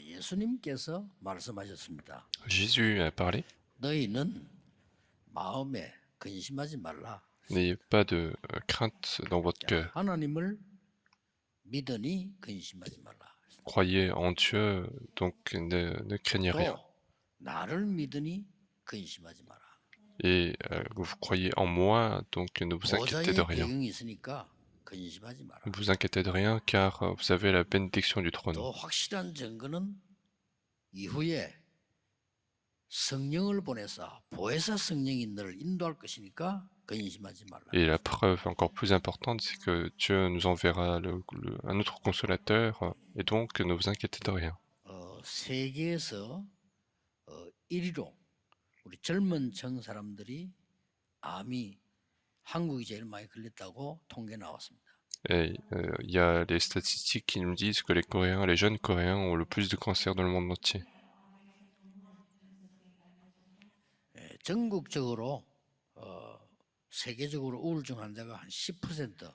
예수님께서 말씀하셨습니다. Jésus a parlé, 너희는 마음에 근심하지 말라. n'ayez pas de crainte dans votre 자, cœur. 하나님을 믿으니 근심하지 말라. Croyez en Dieu, donc ne craignez rien. 또 나를 믿으니 근심하지 마라. Et vous croyez en moi, donc ne vous inquiétez de 보좌의 rien. 배경이 있으니까 근심하지 마라. Ne vous inquiétez de rien, car vous avez la bénédiction du trône. 더 확실한 증거는 이후에 성령을 보내사 보혜사 성령이 너를 인도할 것이니까 근심하지 말라. Et la preuve encore plus importante, c'est que Dieu nous enverra un autre consolateur, et donc ne vous inquiétez de rien. 세계에서 1위로 우리 젊은 청 사람들이 암이 한국이 제일 많이 걸렸다고 통계 나왔습니다. Et il y a les statistiques qui nous disent que les jeunes Coréens ont le plus de cancer dans le monde entier. 전국적으로 세계적으로 우울증 환자가 한 10%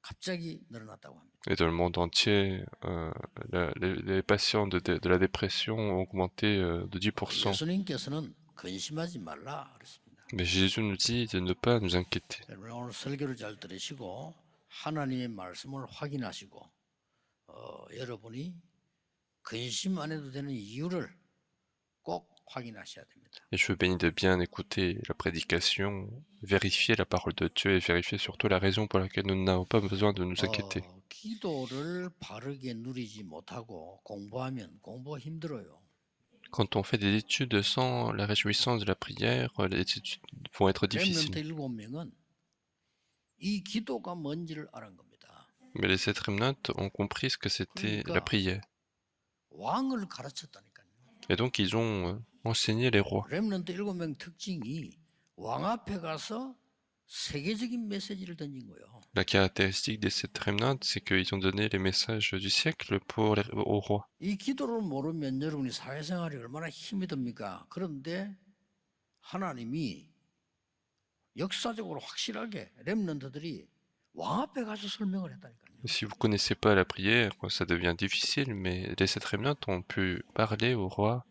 갑자기 늘어났다고 합니다. Et dans le monde entier, les patients de la dépression ont augmenté de 10%. 예수님께서는 근심하지 말라 그랬습니다. Mais Jésus nous dit de ne pas nous inquiéter. 여러분 오늘 설교를 잘 들으시고 하나님의 말씀을 확인하시고 여러분이 근심 안 해도 되는 이유를 꼭 확인하셔야 됩니다. Et je vous bénis de bien écouter la prédication, vérifier la parole de Dieu et vérifier surtout la raison pour laquelle nous n'avons pas besoin de nous inquiéter. 기도를 바르게 누리지 못하고 공부하면 공부가 힘들어요. Quand on fait des études sans la réjouissance de la prière, les études vont être difficiles. 렘넌트 7명은 이 기도가 뭔지를 알은 겁니다. Mais les 7 remnants ont compris ce que c'était la prière. 왕을 가르쳤다니까요. Et donc ils ont enseigné les rois. 렘넌트 7명 특징이 왕 앞에 가서 세계적인 메시지를 던진 거예요. La caractéristique des 7 remnants, c'est qu'ils ont donné les messages du siècle aux rois. 이 기도를 모르면 여러분이 사회생활이 얼마나 힘이 듭니까? 그런데 하나님이 역사적으로 확실하게 렘넌트들이 왕 앞에 가서 설명을 했다니까요. Si vous connaissez pas la prière, ça devient difficile, mais les 7 remnants ont pu parler aux rois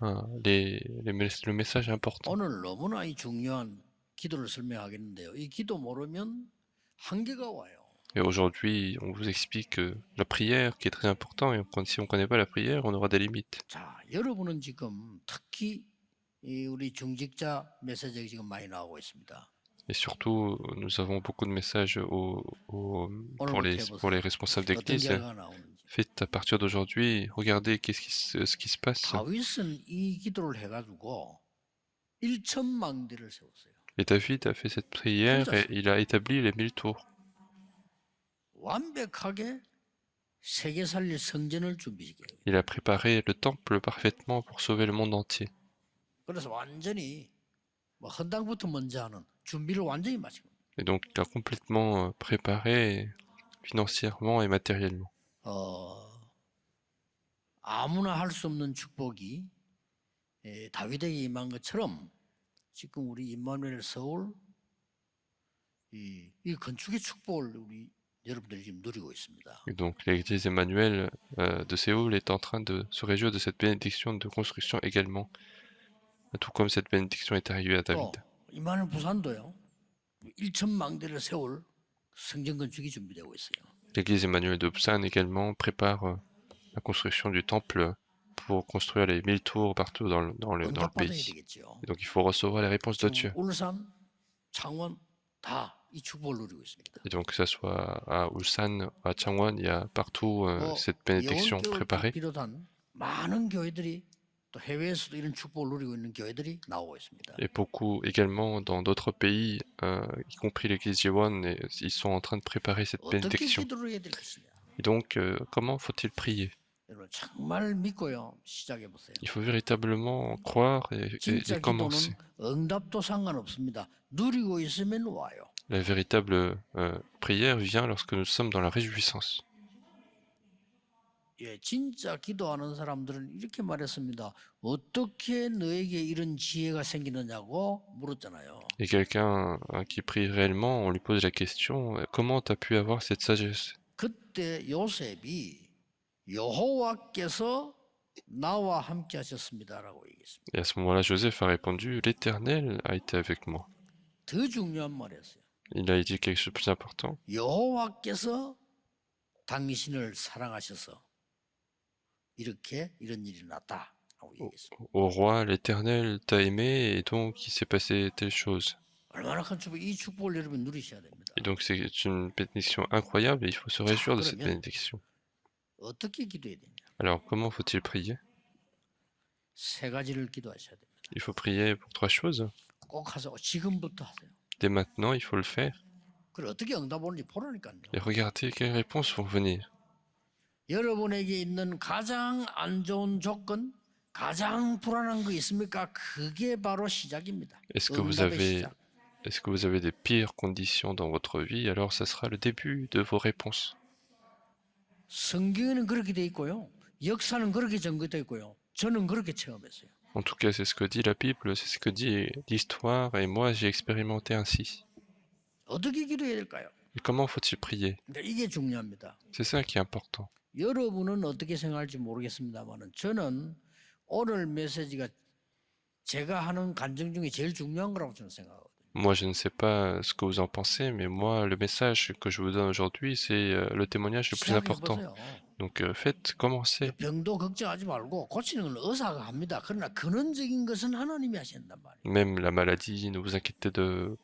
le message important. 오늘 너무나 이 중요한 기도를 설명하겠는데요. 이 기도 모르면 한계가 와요. Et aujourd'hui, on vous explique la prière qui est très important, et si on ne connaît pas la prière, on aura des limites. 자, 여러분은 지금 특히 우리 중직자 메시지가 지금 많이 나오고 있습니다. Et surtout, nous avons beaucoup de messages pour les responsables d'église. Faites à partir d'aujourd'hui, regardez ce qui se passe. 다윗은 이 기도를 해가지고 1,000망대를 세웠어요. Et David a fait cette prière et il a établi les 1000 tours. 완벽하게 세계 살릴 성전을 준비시켜요. Il a préparé le temple parfaitement pour sauver le monde entier. 그래서 완전히 뭐 헌당부터 먼저 하는 준비를 완전히 마친 겁니다. Et donc il a complètement préparé financièrement et matériellement. 아무나 할 수 없는 축복이 다윗에게 임한 것처럼 지금 우리 임마누엘 서울 이 건축의 축복을 우리 여러분들이 지금 누리고 있습니다. Et donc l'église Emmanuel de Séoul est en train de se réjouir de cette bénédiction de construction également, tout comme cette bénédiction est arrivée à David. 임마누엘 부산도요. 1,000망대를 세울 성전 건축이 준비되고 있어요. L'église Emmanuel de Busan également prépare la construction du temple pour construire les 1000 tours partout dans le pays. Et donc il faut recevoir les réponses de Dieu. 울산, 창원 다 이 축복을 누리고 있습니다. Et donc que ce soit à Ulsan, à Changwon, il y a partout cette bénédiction préparée. 많은 교회들이 또 해외에서도 이런 축복을 누리고 있는 교회들이 나오고 있습니다. Et beaucoup également dans d'autres pays, y compris l'église Jiwon, ils sont en train de préparer cette bénédiction. Et donc comment faut-il prier? 정말 믿고요. 시작해 보세요. Il faut véritablement croire et commencer. 응답도 상관없습니다. 누리고 있으면 와요. La véritable prière vient lorsque nous sommes dans la réjouissance. 예, 진짜 기도하는 사람들은 이렇게 말했습니다. 어떻게 너에게 이런 지혜가 생기느냐고 물었잖아요. Et quelqu'un qui prie réellement, on lui pose la question, comment tu as pu avoir cette sagesse? 그때 요셉이 여호와께서 나와 함께 하셨습니다라고 얘기했습니다. Et à ce moment-là, Joseph a répondu, l'Éternel a été avec moi. 더 중요한 말이었어요. Il a dit quelque chose de plus important. 여호와께서 당신을 사랑하셔서 이런 일이 났다라고 얘기했습니다. Au roi, l'Éternel t'a aimé et donc il s'est passé telle chose. 얼마나 큰 축복, 이 축복을 여러분 누리셔야 됩니다. Et donc c'est une bénédiction incroyable et il faut se réjouir de cette bénédiction. 어떻게 기도해야 되냐? Alors comment faut-il prier? 세 가지를 기도하셔야 됩니다. Il faut prier pour trois choses. 꼭 하세요. 지금부터 하세요. Dès maintenant, il faut le faire. 그래 어떻게 응답 오는지 보라니까요. Et regardez quelles réponses vont venir. 여러분에게 있는 가장 안 좋은 조건, 가장 불안한 거 있습니까? 그게 바로 시작입니다. Est-ce que vous avez des pires conditions dans votre vie? Alors ça sera le début de vos réponses. 성경에는 그렇게 돼 있고요. 역사는 그렇게 전개돼 있고요. 저는 그렇게 체험했어요. En tout cas, c'est ce que dit la Bible, c'est ce que dit l'histoire, et moi j'ai expérimenté ainsi. 어떻게 기도해야 될까요? Et comment faut-il prier? 이게 중요합니다. C'est ça qui est important. 여러분은 어떻게 생각할지 모르겠습니다만 저는 오늘 메시지가 제가 하는 간증 중에 제일 중요한 거라고 저는 생각하거든요. Moi, je ne sais pas ce que vous en pensez, mais moi, le message que je vous donne aujourd'hui, c'est le témoignage le plus important. Donc, faites, commencez. 병도 걱정하지 말고 고치는 건 의사가 합니다. 그러나 근원적인 것은 하나님이 하신단 말이에요. Même la maladie, ne vous inquiétez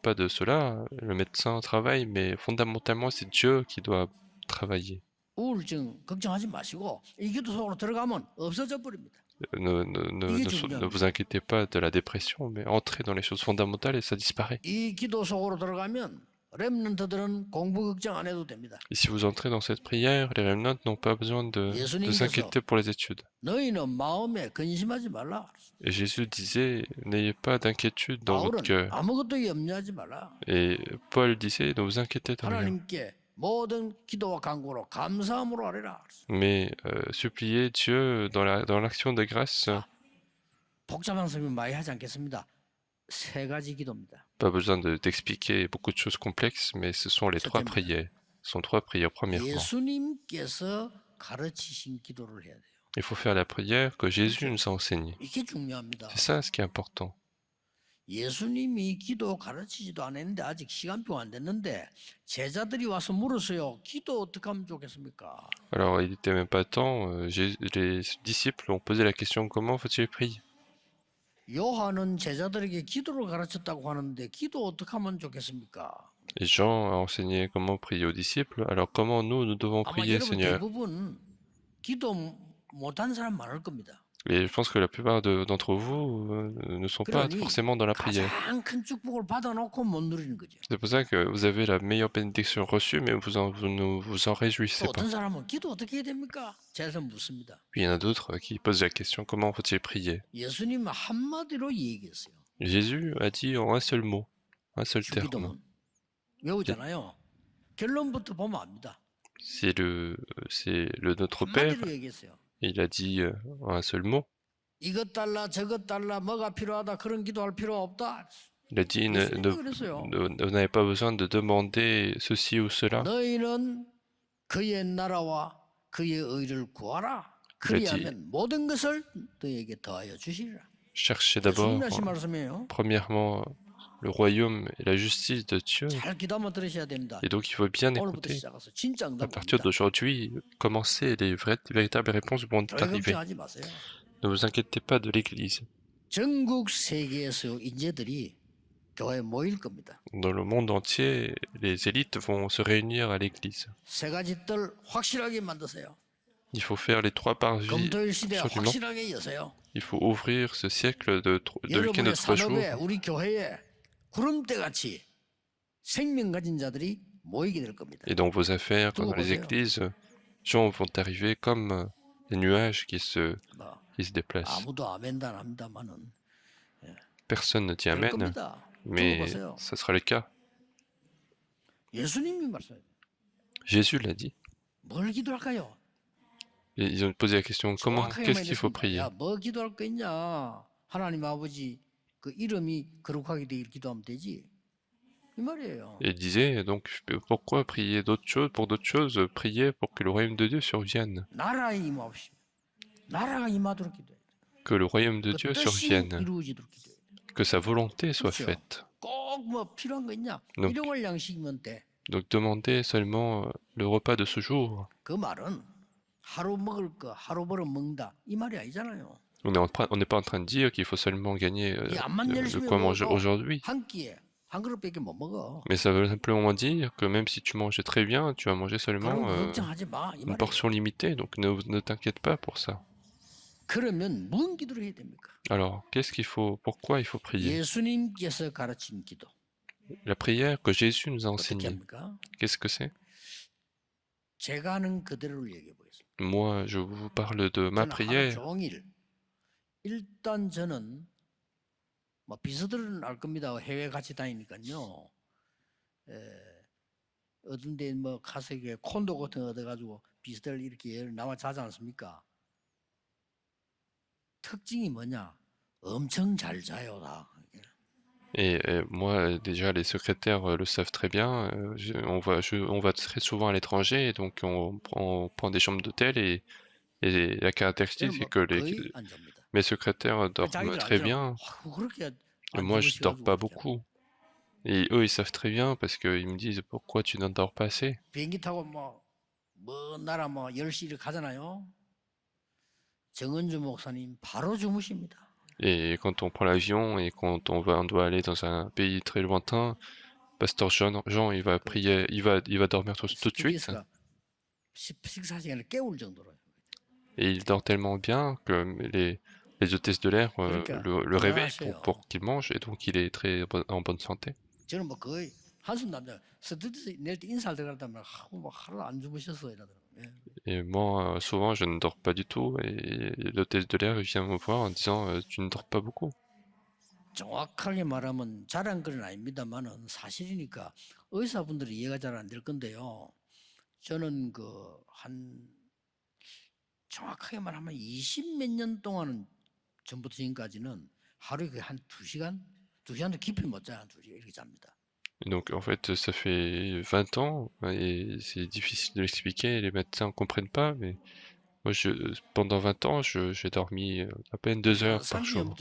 pas de cela. Le médecin travaille, mais fondamentalement, c'est Dieu qui doit travailler. 우울증 걱정하지 마시고 이 기도 속으로 들어가면 없어져 버립니다. Ne vous inquiétez pas de la dépression, mais entrez dans les choses fondamentales et ça disparaît. 이 기도 속으로 들어가면 렘넌트들은 공부 걱정 안 해도 됩니다. Et si vous entrez dans cette prière, les remnants n'ont pas besoin de s'inquiéter pour les études. 너희는 마음에 근심하지 말라. Et Jésus disait, n'ayez pas d'inquiétude dans votre cœur. 아무것도 염려하지 말라. Et Paul disait, ne vous inquiétez de rien. 하나님께 모든 기도와 간구로 감사함으로 하리라. Mais suppliez Dieu dans l'action de grâce. 복잡한 설명 많이 하지 않겠습니다. 세 가지 기도입니다. Pas besoin d'expliquer beaucoup de choses complexes, mais ce sont les trois prières. Ce sont trois prières premièrement. 예수님께서 가르치신 기도를 해야 돼요. Il faut faire la prière que Jésus nous a enseignée. 이게 중요합니다. C'est ça ce qui est important. 예수님이 기도 가르치지도 않았는데 아직 시간표 안 됐는데 제자들이 와서 물었어요. 기도 어떻게 하면 좋겠습니까? Alors il n'était même pas temps. Les disciples ont posé la question comment faut-il prier? 요한은 제자들에게 기도를 가르쳤다고 하는데 기도 어떻게 하면 좋겠습니까? Et Jean a enseigné comment prier aux disciples. Alors comment nous devons prier, Seigneur? 대부분 기도 못한 사람 많을 겁니다. Et je pense que la plupart d'entre vous ne sont pas forcément dans la prière. C'est pour ça que vous avez la meilleure bénédiction reçue, mais vous ne vous en réjouissez pas. Puis il y en a d'autres qui posent la question, comment faut-il prier? Jésus a dit en un seul mot, un seul terme. C'est le Notre Père. Il a dit en un seul mot. Il a dit, vous n'avez pas besoin de demander ceci ou cela. Il a dit, cherchez d'abord, premièrement, le royaume et la justice de Dieu. Et donc il faut bien écouter. À partir d'aujourd'hui, commencez, les véritables réponses vont arriver. Ne vous inquiétez pas de l'Église. Dans le monde entier, les élites vont se réunir à l'Église. Il faut faire les trois par vie, absolument. Il faut ouvrir ce siècle de lequel notre jour. Et dans vos affaires, dans les églises, gens vont arriver comme des nuages qui se déplacent. Personne ne dit Amen, mais ce sera le cas. Jésus l'a dit. Et ils ont posé la question, qu'est-ce qu'il faut prier? Et disait donc pourquoi prier d'autres choses, pour d'autres choses, prier pour que le royaume de Dieu survienne. que le royaume de Dieu survienne, que sa volonté soit faite. Donc demandez seulement le repas de ce jour. On n'est pas en train de dire qu'il faut seulement gagner de quoi manger aujourd'hui. Mais ça veut simplement dire que même si tu mangeais très bien, tu vas manger seulement une portion limitée. Donc ne t'inquiète pas pour ça. Alors, pourquoi il faut prier? La prière que Jésus nous a enseignée, qu'est-ce que c'est? Moi, je vous parle de ma prière. 일단 저는 뭐 비서들은 알 겁니다. 해외 같이 다니니까요. 어떤 데 뭐 가서 이게 콘도 같은 거 얻어가지고 비서들 이렇게 나와 자지 않습니까? 특징이 뭐냐? 엄청 잘 자요 다. Et moi, déjà, les secrétaires le savent très bien. On va très souvent à l'étranger, et donc on prend des chambres d'hôtel, et la caractéristique, c'est que mes secrétaires dorment très bien. Et moi, je dors pas beaucoup. Et eux, ils savent très bien parce qu'ils me disent pourquoi tu n'en dors pas assez. 비행기 타고 먼 나라 10시 가잖아요. 정은주 목사님 바로 주무십니다. Et quand on prend l'avion et quand on doit aller dans un pays très lointain, Pasteur Jean, il va prier, il va dormir tout de suite. Et il dort tellement bien que les hôtesses de l'air le réveillent pour qu'il mange, et donc il est très en bonne santé. Et moi, souvent, je ne dors pas du tout, et l'hôtesse de l'air vient me voir en disant tu ne dors pas beaucoup. 정확하게 말하면 자랑거리는 아닙니다만은 사실이니까 의사분들이 이해가 잘 안 될 건데요. 저는 정확하게 말하면 20몇 년 동안은 전부터 지금까지는 하루에 한 2시간도 깊이 못 자요. 2시간 이렇게 잡니다. Donc en fait, ça fait 20 ans, et c'est difficile de l'expliquer, les médecins ne comprennent pas, mais moi, pendant 20 ans, j'ai dormi à peine 2 heures par jour.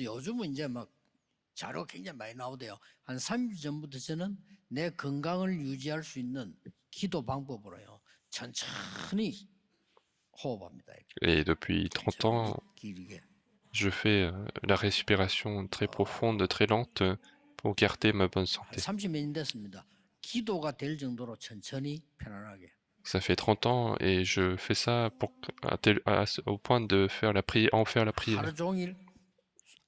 자료 굉장히 많이 나오대요. 한 30주 전부터 저는 내 건강을 유지할 수 있는 기도 방법으로요. 천천히 호흡합니다. Et depuis 30 ans, je fais la respiration très profonde, très lente, pour garder ma bonne santé. 30몇 년 됐습니다. 기도가 될 정도로 천천히 편안하게. Ça fait 30 ans et je fais ça au point de faire la prière, en faire la prière. 하루 종일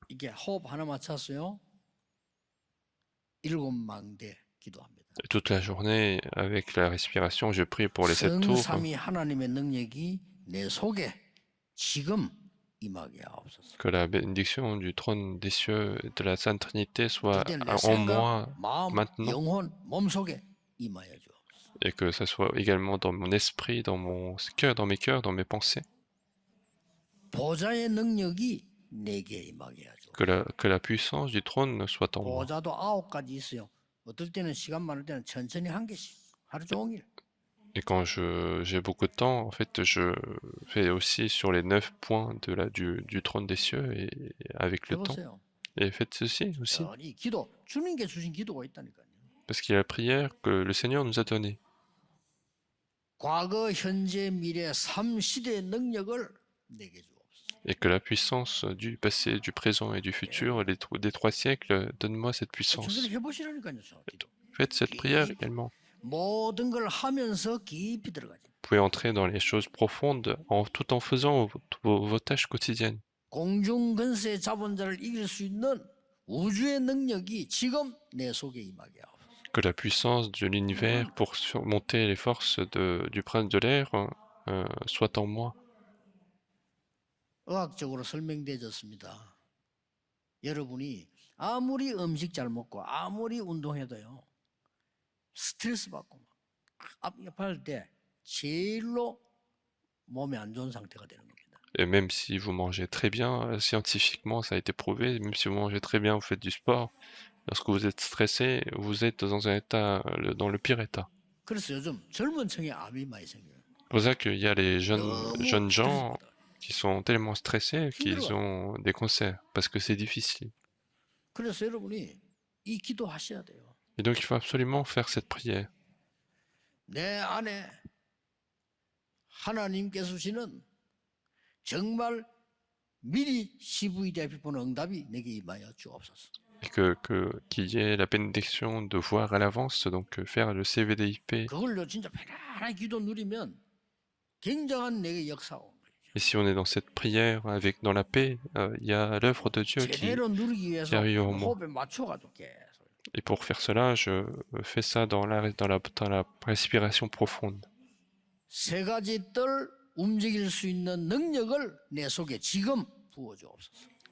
이게 호흡 하나 맞췄어요. 7망대 기도합니다. Toute la journée, avec la respiration, je prie pour les 7 tours. 성삼위 하나님의 능력이 내 속에 지금 임하게 하옵소서. Que la bénédiction du trône des cieux et de la Sainte Trinité soit en moi maintenant. 영혼, 몸 속에 임하여 주옵소서. Et que ça soit également dans mon esprit, dans mon cœur, dans mes cœurs, dans mes pensées. 보좌의 능력이 내게 임하게 하죠. Que la puissance du trône soit en moi. 보좌도 9가지 있어요. 어떨 때는 시간 많을 때는 천천히 한 개씩 하루 종일. Et quand j'ai beaucoup de temps, en fait, je fais aussi sur les 9 points du trône des cieux, et avec le temps. Et faites ceci aussi. Parce qu'il y a la prière que le Seigneur nous a donnée. Et que la puissance du passé, du présent et du futur, des 3 siècles, donne-moi cette puissance. Faites cette prière également. Vous pouvez entrer dans les choses profondes tout en faisant vos tâches quotidiennes. Que la puissance de l'univers pour surmonter les forces du prince de l'air soit en moi. 의학적으로 설명되어졌습니다. 여러분이 아무리 음식 잘 먹고 아무리 운동해도요. 스트레스 받고 압력할 때 제일로 몸에 안 좋은 상태가 되는 겁니다. Et même si vous mangez très bien, scientifiquement ça a été prouvé, même si vous mangez très bien, vous faites du sport, lorsque vous êtes stressé, vous êtes dans un état, dans le pire état. 그래서 요즘 젊은 층에 암이 많이 생겨요. C'est pour ça qu'il y a les jeunes gens qui sont tellement stressés qu'ils ont des cancers parce que c'est difficile. Et donc il faut absolument faire cette prière. Et qu'il y ait la bénédiction de voir à l'avance, donc faire le CVDIP. Et si on est dans cette prière, dans la paix, il y a l'œuvre de Dieu qui arrive en moi. Et pour faire cela, je fais ça dans la respiration profonde.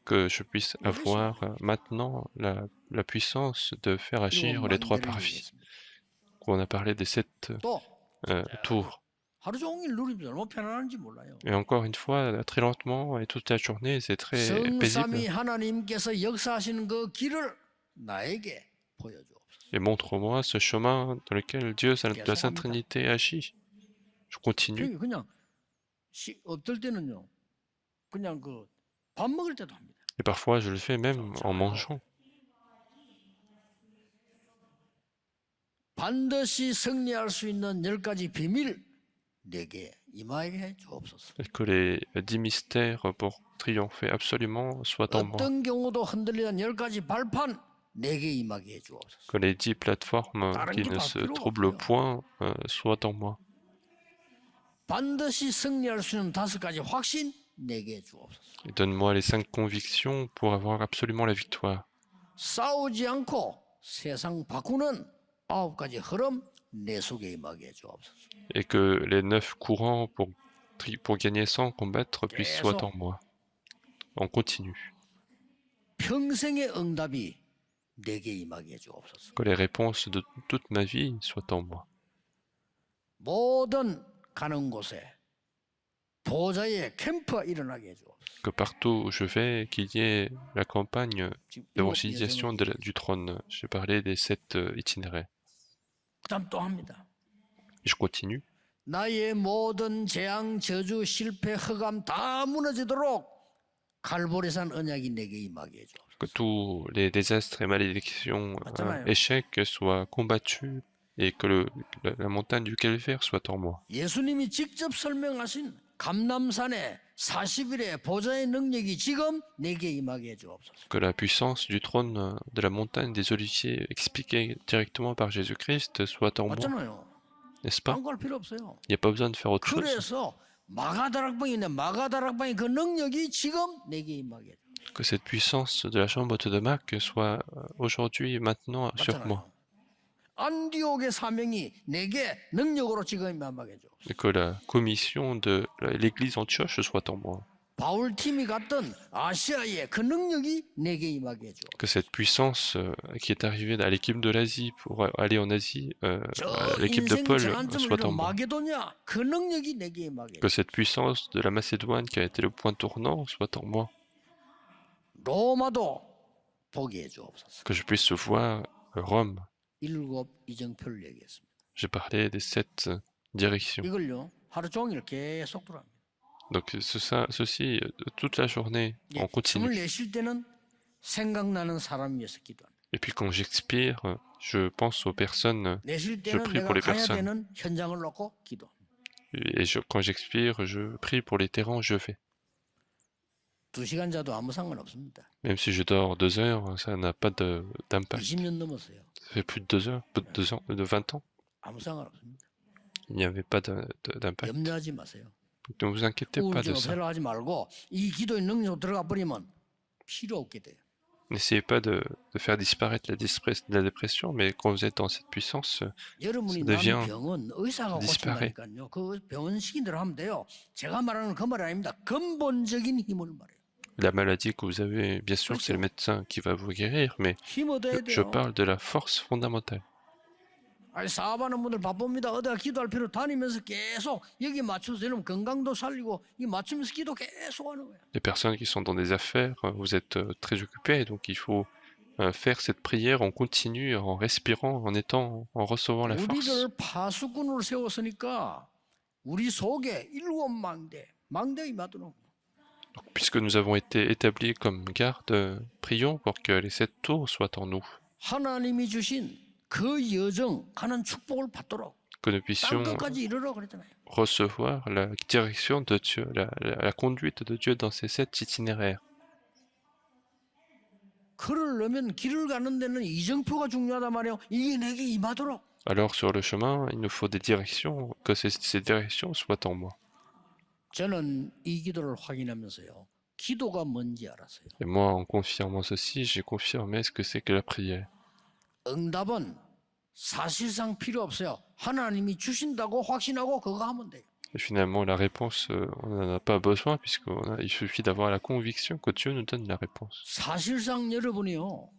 Que je puisse avoir maintenant la puissance de faire agir les 3 parvis. On a parlé des 7 tours. Et encore une fois, très lentement et toute la journée, c'est très paisible. Et montre-moi ce chemin dans lequel Dieu de la Sainte Trinité agit. Je continue. Et parfois, je le fais même en mangeant. Et que les 10 mystères pour triompher absolument soient en moi. Que les 10 plateformes qui ne se troublent point soient en moi. Et donne-moi les 5 convictions pour avoir absolument la victoire. Et que les 9 courants pour gagner sans combattre puissent soient en moi. On continue. Que les réponses de toute ma vie soient en moi. Que partout où je vais, qu'il y ait la campagne d'évangélisation du trône. J'ai parlé des 7 itinéraires. Et je continue. Que tous les désastres et malédictions, échecs soient combattus et que la montagne du calvaire soit en moi. Que la puissance du trône de la montagne des Oliviers, expliquée directement par Jésus-Christ, soit en moi. N'est-ce pas? Il n'y a pas besoin de faire autre chose. Que cette puissance de la chambre de Mac soit aujourd'hui et maintenant sur moi. Et que la commission de l'église Antioche soit en moi. Que cette puissance qui est arrivée à l'équipe de l'Asie pour aller en Asie, l'équipe de Paul soit en moi. Que cette puissance de la Macédoine qui a été le point tournant soit en moi. Que je puisse voir Rome. J'ai parlé des 7 directions. Donc ceci, toute la journée, on continue. Et puis quand j'expire, je pense aux personnes, je prie pour les personnes. Et quand j'expire, je prie pour les terrains où je vais. Même si je dors 2 heures, ça n'a pas d'impact. Ça fait plus de 2 heures, de 20 ans. Il n'y avait pas d'impact. Ne vous inquiétez pas de ça. N'essayez pas de faire disparaître la dépression, mais quand vous êtes dans cette puissance, ça devient, ça disparaît. La maladie que vous avez, bien sûr, c'est le médecin qui va vous guérir, mais je parle de la force fondamentale. Les personnes qui sont dans des affaires, vous êtes très occupés, donc il faut faire cette prière en continu, en respirant, en recevant la force. Donc, puisque nous avons été établis comme garde, prions pour que les 7 tours soient en nous. 하나님이 주신 그 여정 가는 축복을 받도록 Que nous puissions 땅끝까지 이르러 그랬잖아요. recevoir la direction de Dieu, la conduite de Dieu dans ces 7 itinéraires. 그러려면 길을 가는 데는 이정표가 중요하단 말이에요. 이게 내게 임하도록. Alors sur le chemin, il nous faut des directions, que ces directions soient en moi. 저는 이 기도를 확인하면서요. 기도가 뭔지 알았어요. Et moi, en confirmant ceci, j'ai confirmé ce que c'est que la prière. 응답은 사실상 필요 없어요. 하나님이 주신다고 확신하고 그거 하면 돼요. Et finalement, la réponse, on n'en a pas besoin puisqu'il suffit d'avoir la conviction que Dieu nous donne la réponse. 사실상 여러분이요.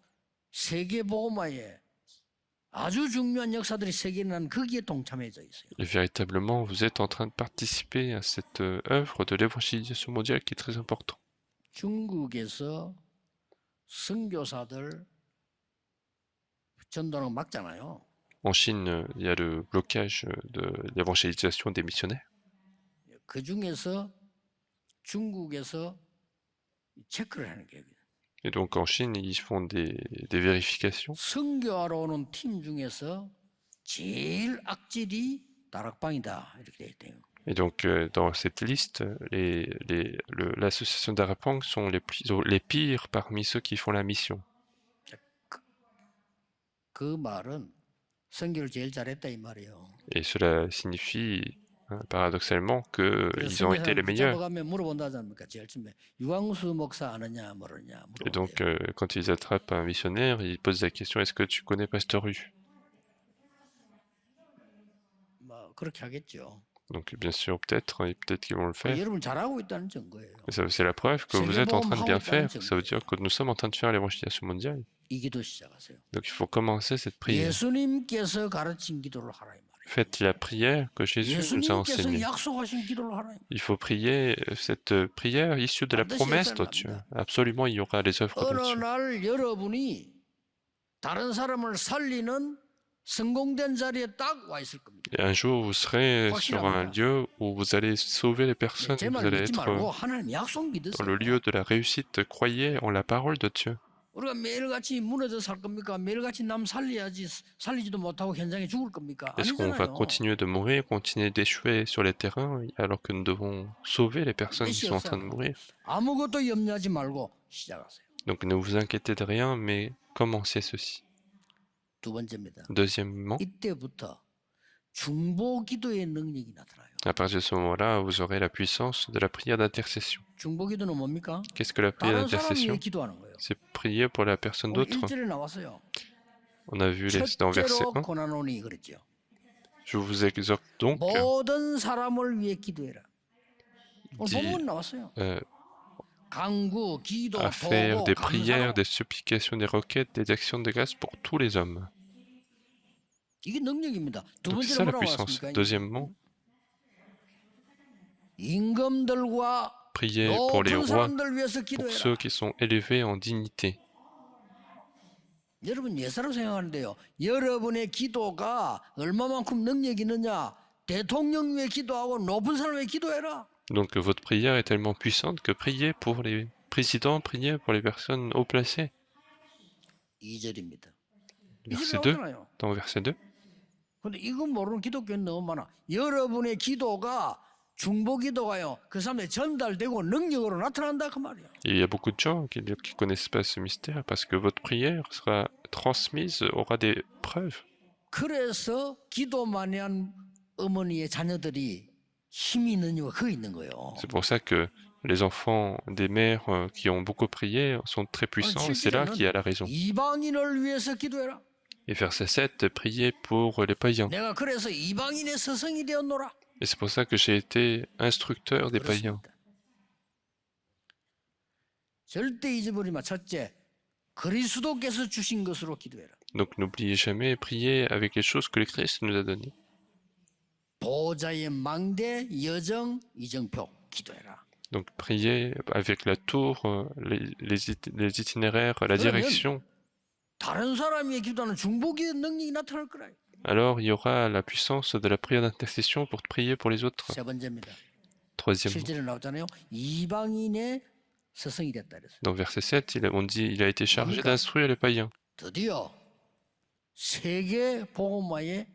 세계 복음화에 아주 중요한 역사들이 세계에 난 거기에 동참해져 있어요. Et véritablement, vous êtes en train de participer à cette œuvre de l'évangélisation mondiale qui est très importante. 중국에서 선교사들 전도는 막잖아요. En Chine, il y a le blocage de l'évangélisation des missionnaires. 그 중에서 중국에서 체크를 하는 게 Et donc en Chine, ils font des vérifications. 선교하러 오는 팀 중에서 제일 악질이 다락방이다 이렇게 돼요. Et donc dans cette liste, l'association d'Arapang sont les pires parmi ceux qui font la mission. 그 말은 선교를 제일 잘했다 이 말이에요. Et cela signifie paradoxalement qu'ils ont été les meilleurs. Et donc, quand ils attrapent un missionnaire, ils posent la question, est-ce que tu connais Pasteur Hu? Donc, bien sûr, peut-être qu'ils vont le faire. C'est la preuve que vous êtes en train de bien faire. Ça veut dire que nous sommes en train de faire l'évangélisation mondiale. Donc, il faut commencer cette prière. Faites la prière que Jésus nous a enseignée. Il faut prier cette prière issue de la promesse de Dieu. Absolument, il y aura les œuvres de Dieu. Et un jour, vous serez sur un lieu où vous allez sauver les personnes. Vous allez être dans le lieu de la réussite. Croyez en la parole de Dieu. Est-ce qu'on va continuer de mourir, continuer d'échouer sur les terrains alors que nous devons sauver les personnes qui sont en train de mourir? Donc ne vous inquiétez de rien, mais commencez ceci. Deuxièmement, à partir de ce moment-là, vous aurez la puissance de la prière d'intercession. Qu'est-ce que la prière d'intercession? C'est prier pour la personne d'autre. On a vu dans verset 1. Je vous exhorte donc à faire des prières, des supplications, des requêtes, des actions de grâce pour tous les hommes. Donc c'est ça la puissance. Deuxièmement, priez pour les rois, pour ceux qui sont élevés en dignité. Donc votre prière est tellement puissante que priez pour les présidents, priez pour les personnes haut placées. Verset 2, dans verset 2. 근데 이거 모르는 기독교는 너무 많아. 여러분의 기도가 중보기도가요. 그 사람에 전달되고 능력으로 나타난다 그 말이야. Il y a beaucoup de gens qui ne connaissent pas ce mystère parce que votre prière sera transmise, aura des preuves. 그래서 기도 많이 한 어머니의 자녀들이 힘이 있는 이유가 거기 있는 거예요. C'est pour ça que les enfants des mères qui ont beaucoup prié sont très puissants et c'est là qu'il y a la raison. 이방인을 위해서 기도해라. Et verset 7, priez pour les païens. 내가 그래서 이방인의 스승이 되었노라. Et c'est pour ça que j'ai été instructeur des païens. 절대 잊어버리지 마. 첫째, 그리스도께서 주신 것으로 기도해라. Donc n'oubliez jamais, priez avec les choses que le Christ nous a données. 보좌의 망대, 여정, 이정표 기도해라. Donc priez avec la tour, les itinéraires, la direction. Alors il y aura la puissance de la prière d'intercession pour prier pour les autres. troisième mot. 7절에 나오잖아요. 이방인의 스승이 됐다 그랬어요. Dans verset 7, on dit il a été chargé 뭡니까? d'instruire les païens. 드디어 세계 복음화의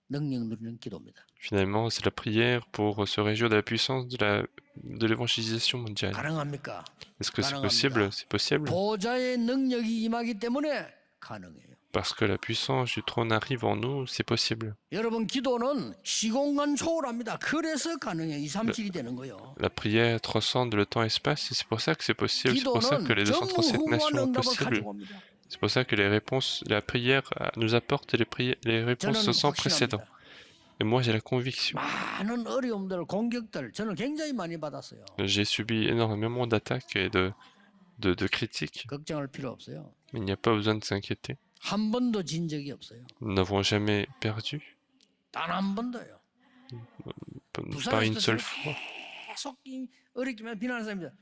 능력 누리는 기도입니다. Finalement, c'est la prière pour se réjouir de la puissance de l'évangélisation mondiale. 가능합니까? Est-ce que c'est possible? C'est possible. 보좌의 능력이 임하기 때문에 가능해요. Parce que la puissance du trône arrive en nous, c'est possible. 여러분 기도는 시공간 초월합니다. 그래서 가능해요. 237이 되는 거예요. La prière transcende le temps-espace et c'est pour ça que c'est possible. C'est pour ça que les 237 nations sont possibles. C'est pour ça que les réponses, la prière nous apporte les réponses sans précédent. Et moi, j'ai la conviction. 많은 어려움들, 공격들 저는 굉장히 많이 받았어요. J'ai subi énormément d'attaques et de critiques. 걱정할 필요 없어요. Il n'y a pas besoin de s'inquiéter. 한 번도 진 적이 없어요. Nous n'avons jamais perdu. 단 한 번도요. Pas une seule fois. 계속 어렵기만 비난하는 사람입니다.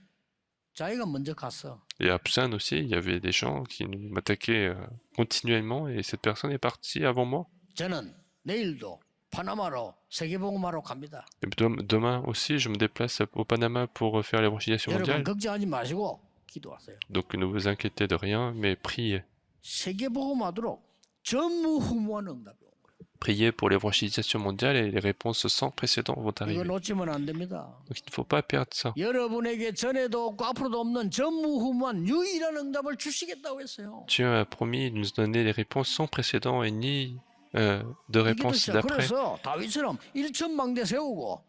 자기가 먼저 갔어. Et à Psan aussi, il y avait des gens qui m'attaquaient continuellement et cette personne est partie avant moi. 저는 내일도 파나마로 세계복음화로 갑니다. Et demain aussi, je me déplace au Panama pour faire l'évangélisation mondiale. 여러분 걱정하지 마시고 기도하세요. Donc ne vous inquiétez de rien, mais priez. 세계복음화도록 전무후무한 응답이 온 거예요. Priez pour l'évangélisation mondiale et les réponses sans précédent vont arriver. 이거 놓치면 안 됩니다. Donc il ne faut pas perdre ça. 여러분에게 전에도 없고 앞으로도 없는 전무후무한 유일한 응답을 주시겠다고 했어요. Dieu a promis de nous donner les réponses sans précédent et ni de réponse d'après. 그래서 다윗처럼 1천망대 세우고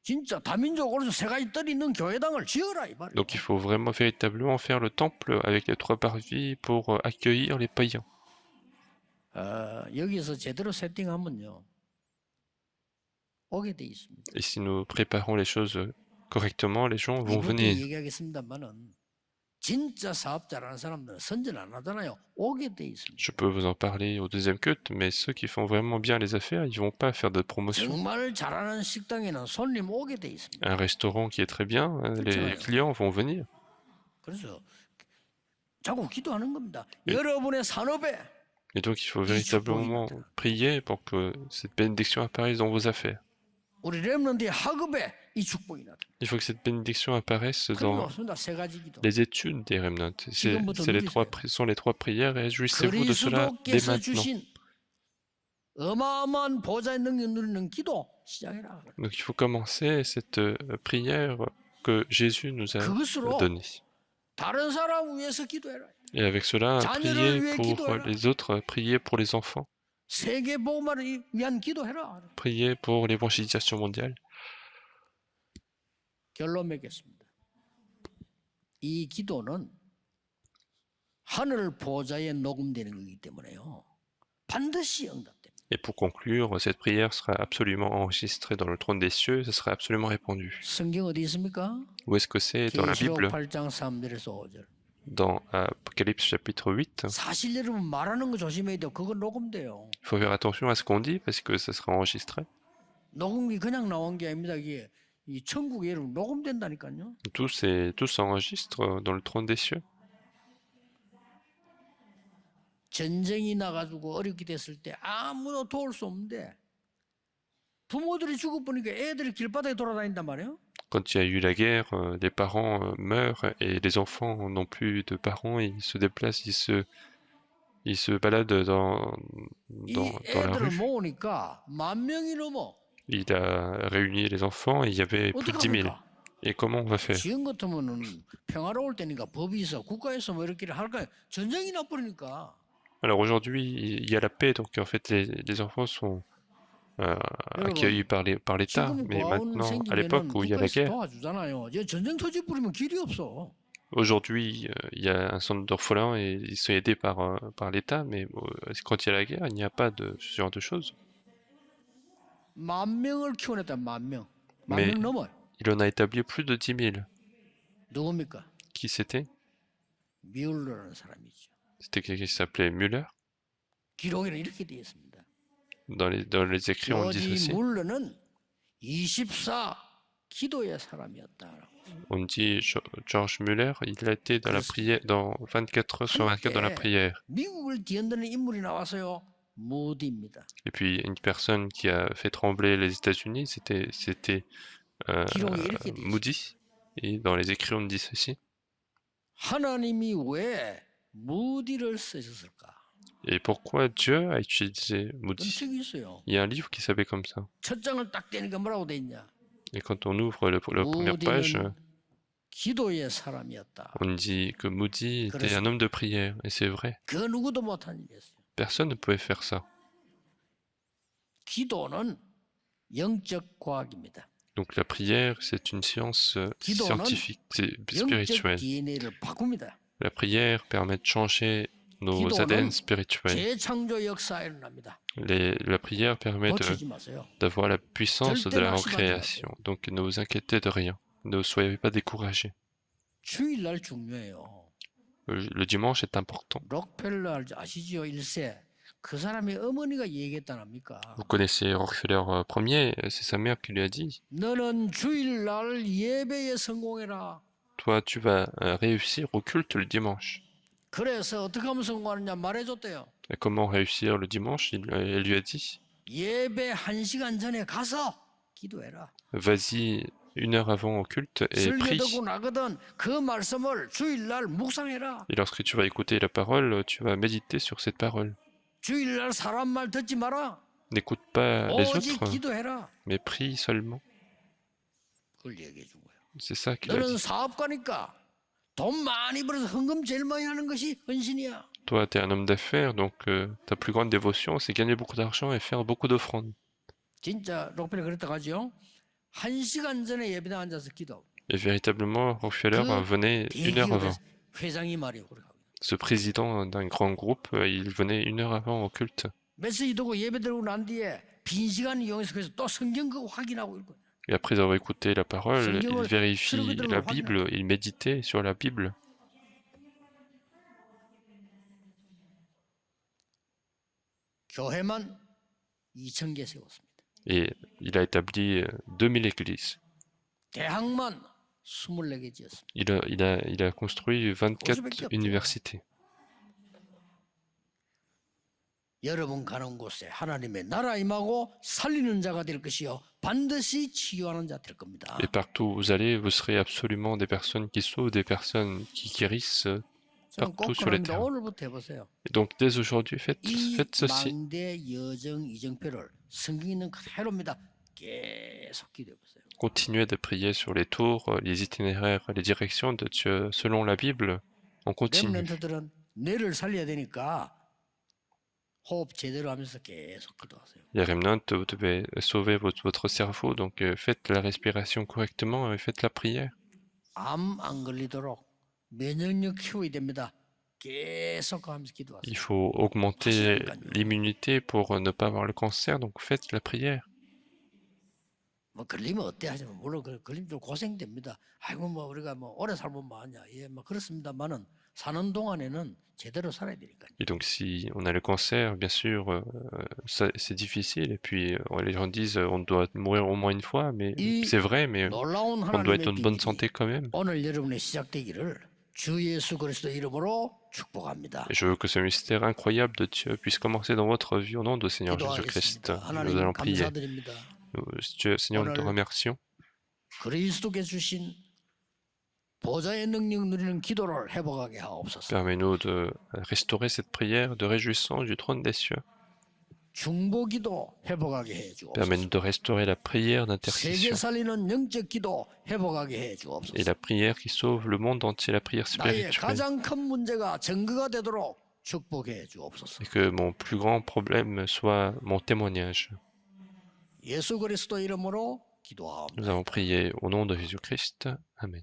진짜 다민족으로서 세 가지 뜰 있는 교회당을 지어라 이 말이에요. Donc il faut vraiment véritablement faire le temple avec les 3 parvis pour accueillir les païens. 여기서 제대로 세팅하면요 오게 돼 있습니다. Et si nous préparons les choses correctement, les gens vont venir. 얘기하겠습니다만은 진짜 사업자라는 사람들은 선전 안 하잖아요. 오게 돼 있습니다. Je peux vous en parler au deuxième culte, mais ceux qui font vraiment bien les affaires, ils vont pas faire de promotion. 정말 잘하는 식당에는 손님 오게 돼 있습니다. Un restaurant qui est très bien, les clients vont venir. 그래서 자꾸 기도하는 겁니다. 여러분의 산업에 Et donc il faut véritablement prier pour que cette bénédiction apparaisse dans vos affaires. 우리 렘넌트의 학업에 이 축복이 나타나. Il faut que cette bénédiction apparaisse dans les études des remnants. Sont les 3 prières et réjouissez-vous de cela dès maintenant. 어마어마한 보좌의 능력 누리는 기도 시작해라. Donc il faut commencer cette prière que Jésus nous a donnée. 다른 사람 위해서 기도해라. Et avec cela, priez pour les autres, priez pour les enfants. 세계 복음화를 위한 기도해라. Priez pour l'évangélisation mondiale. 결론 맺겠습니다. 이 기도는 하늘 보좌에 녹음되는 거기 때문에요. 반드시 응답됩니다. Et pour conclure, cette prière sera absolument enregistrée dans le trône des cieux, ce sera absolument répandu. 성경 어디 있습니까? Où est-ce que c'est dans la Bible? 8장 3절에서 5절. Dans Apocalypse chapitre 8. 사실 여러분 말하는 거 조심해야 돼요. 그거 녹음돼요. Il faut faire attention à ce qu'on dit parce que ça sera enregistré. 녹음이 그냥 나온 게 아닙니다. 이게 이 천국에 여러분 녹음된다니까요. Tout s'enregistre dans le trône des cieux. 전쟁이 나가지고 어렵게 됐을 때 아무도 도울 수 없는데 부모들이 죽어보니까 애들이 길바닥에 돌아다닌단 말이에요. Quand il y a eu la guerre, les parents meurent et les enfants n'ont plus de parents, ils se déplacent, ils se baladent dans la rue. Il a réuni les enfants et il y avait plus de 10 000. Et comment on va faire? Alors aujourd'hui, il y a la paix, donc en fait les enfants sont accueillis par l'État, mais maintenant, à l'époque où il y a la guerre, aujourd'hui, il y a un centre d'orphelins et ils sont aidés par l'État, mais quand il y a la guerre, il n'y a pas de ce genre de choses. Mais il en a établi plus de 10 000. Qui c'était? C'était quelqu'un qui s'appelait Müller. Dans les écrits, on dit ceci. On dit George Müller, il a été dans la prière, dans 24 heures sur 24 dans la prière. Et puis une personne qui a fait trembler les États-Unis, c'était Moody, et dans les écrits on dit ceci. Et pourquoi Dieu a utilisé Moody? Il y a un livre qui s'appelle comme ça. Et quand on ouvre la première page, on dit que Moody était un homme de prière, et c'est vrai. Personne ne pouvait faire ça. Donc la prière, c'est une science scientifique, spirituelle. La prière permet de changer nos ADN spirituels. La prière permet d'avoir la puissance de la recréation. Donc ne vous inquiétez de rien. Ne soyez pas découragés. Le dimanche est important. Vous connaissez Rockefeller Ier, c'est sa mère qui lui a dit: toi, tu vas réussir au culte le dimanche. Et comment réussir le dimanche? Elle lui a dit: vas-y 1 heure avant au culte et prie. Et lorsque tu vas écouter la parole, tu vas méditer sur cette parole. N'écoute pas les autres, mais prie seulement. C'est ça qu'il a dit. Toi, tu es un homme d'affaires, donc ta plus grande dévotion, c'est gagner beaucoup d'argent et faire beaucoup d'offrandes. Et véritablement, Rockefeller venait 1 heure avant. Ce président d'un grand groupe, il venait 1 heure avant au culte. Et après avoir écouté la parole, il vérifie la Bible, il méditait sur la Bible. Et il a établi 2000 églises. Il a construit 24 universités. Et partout où vous allez, vous serez absolument des personnes qui sauvent, des personnes qui guérissent partout sur les terres. Et donc dès aujourd'hui, faites ceci. Continuez de prier sur les tours, les itinéraires, les directions de Dieu selon la Bible. On continue. Les remnants, vous devez sauver votre cerveau, donc faites la respiration correctement et faites la prière. Il faut augmenter l'immunité pour ne pas avoir le cancer, donc faites la prière. Et donc si on a le cancer, bien sûr, c'est difficile. Et puis les gens disent on doit mourir au moins 1 fois, mais c'est vrai, mais on doit être en bonne santé quand même. Et je veux que ce mystère incroyable de Dieu puisse commencer dans votre vie au nom du Seigneur Jésus-Christ. Nous allons prier. Seigneur, nous te remercions. Permets-nous de restaurer cette prière de réjouissance du trône des cieux. Permets-nous de restaurer la prière d'intercession et la prière qui sauve le monde entier, la prière spirituelle. Et que mon plus grand problème soit mon témoignage. Nous avons prié au nom de Jésus-Christ. Amen.